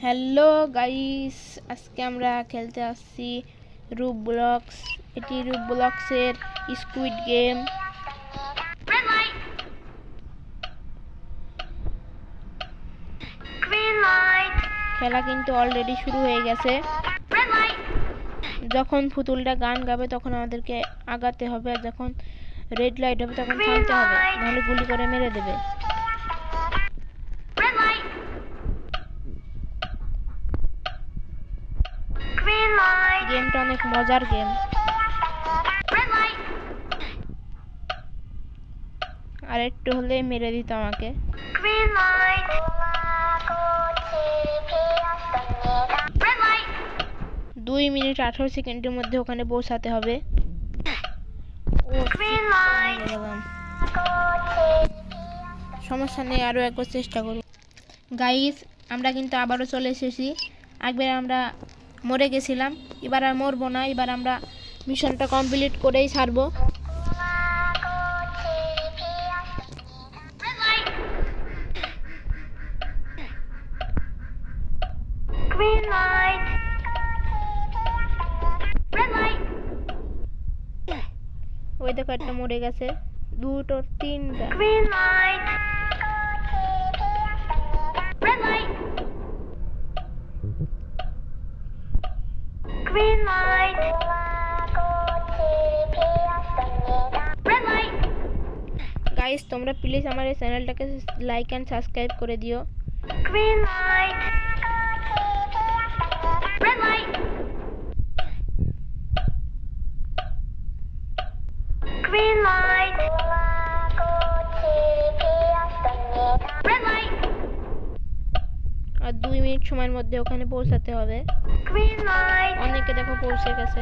Hello guys, আজকে আমরা খেলতে আসছি রুবলক্স। এটি রুবলক্সের স্কুইড গেম। খেলা কিন্তু অলরেডি শুরু হয়ে গেছে। যখন পুতুলটা গান গাবে তখন আমাদেরকে আগাতে হবে, আর যখন রেড লাইট হবে তখন থামতে হবে, নাহলে গুলি করে মেরে দেবে। গেমটা অনেক মজার গেম। আর একটু হলে মেরে দিত আমাকে। 2 মিনিট 18 সেকেন্ডের মধ্যে ওখানে পৌঁছাতে হবে। সমস্যা নেই, আরো একবার চেষ্টা করব। গাইস, আমরা কিন্তু আবারও চলে এসেছি। একবার আমরা মরে গেছিলাম, এবার আর মরবো না। এবার আমরা মিশনটা কমপ্লিট করেই ছাড়বো। ওই দেখো, একটা মরে গেছে, দুটো তিনটা। গাইস, তোমরা প্লিজ আমার এই চ্যানেলটাকে লাইক এন্ড সাবস্ক্রাইব করে দিও। আর 2 মিনিট সময়ের মধ্যে ওখানে পৌঁছাতে হবে। অনেকে দেখো পৌঁছে গেছে,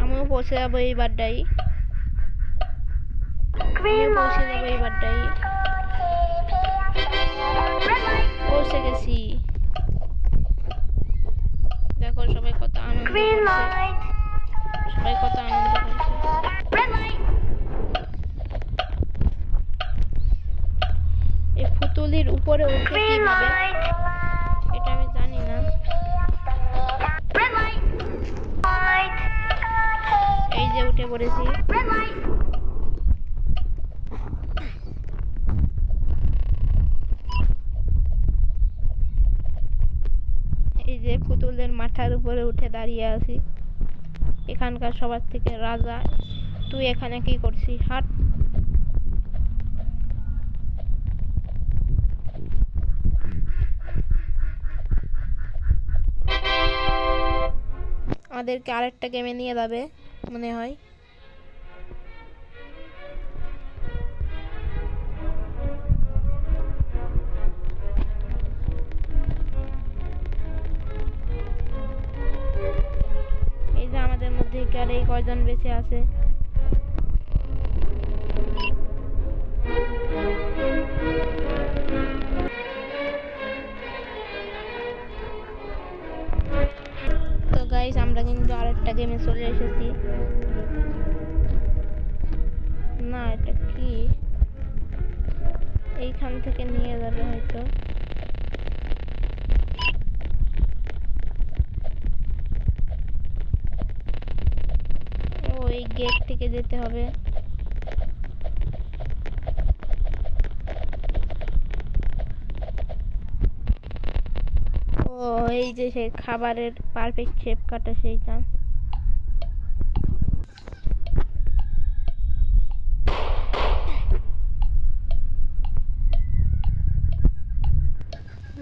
আমিও পৌঁছে যাবো এইবারটাই। পৌঁছে গেছি। দেখো সবাই কত আনন্দ করছে, সবাই কত আনন্দ করছে। এই পুতুলের উপরে উঠে কিভাবে এটা আমি জানি না। এই যে উঠে পড়েছি। এই যে পুতুলের মাথার উপরে উঠে দাঁড়িয়ে আছি। এখানকার সবার থেকে রাজা। তুই এখানে কি করছিস? হাট। আমাদেরকে আরেকটা গেমে নিয়ে যাবে মনে হয়। এই যে আমাদের মধ্যে আর এই কয়জন বেঁচে আছে। তো গাইস, আমরা কিন্তু আরেকটা গেমে চলে এসেছি। না, এটা কি? এইখান থেকে নিয়ে যাবে হয়তো। ও, এই গেট থেকে যেতে হবে। ও, এই যে সেই খাবারের পারফেক্ট শেপ কাটা, সেইটা।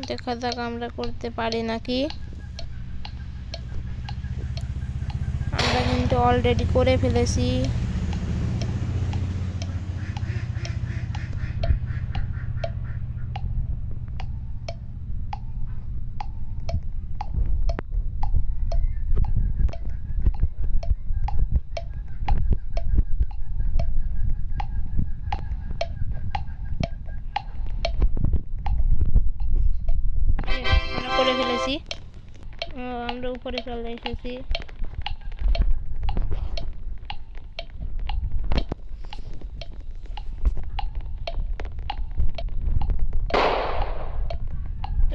দেখা যাক আমরা করতে পারি নাকি। আমরা কিন্তু অলরেডি করে ফেলেছি। আমরা উপরে চলে এসেছি।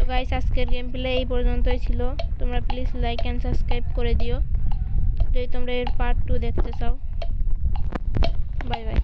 গাইস আজকের গেম প্লে এই পর্যন্তই ছিল। তোমরা প্লিজ লাইক অ্যান্ড সাবস্ক্রাইব করে দিও যদি তোমরা এর পার্ট 2 দেখতে চাও। Bye bye.